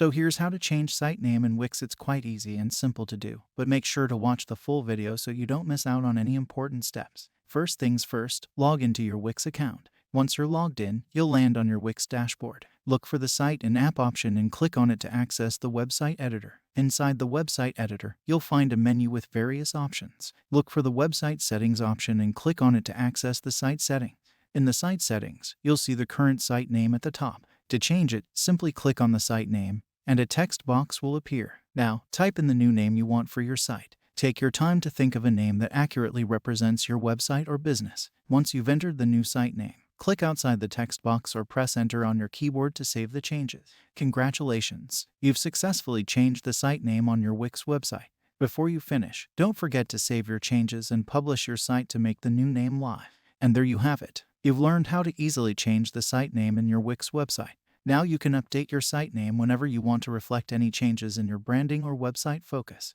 So here's how to change site name in Wix. It's quite easy and simple to do, but make sure to watch the full video so you don't miss out on any important steps. First things first, log into your Wix account. Once you're logged in, you'll land on your Wix dashboard. Look for the Site and App option and click on it to access the website editor. Inside the website editor, you'll find a menu with various options. Look for the Website Settings option and click on it to access the site settings. In the site settings, you'll see the current site name at the top. To change it, simply click on the site name, and a text box will appear. Now, type in the new name you want for your site. Take your time to think of a name that accurately represents your website or business. Once you've entered the new site name, click outside the text box or press enter on your keyboard to save the changes. Congratulations! You've successfully changed the site name on your Wix website. Before you finish, don't forget to save your changes and publish your site to make the new name live. And there you have it. You've learned how to easily change the site name in your Wix website. Now you can update your site name whenever you want to reflect any changes in your branding or website focus.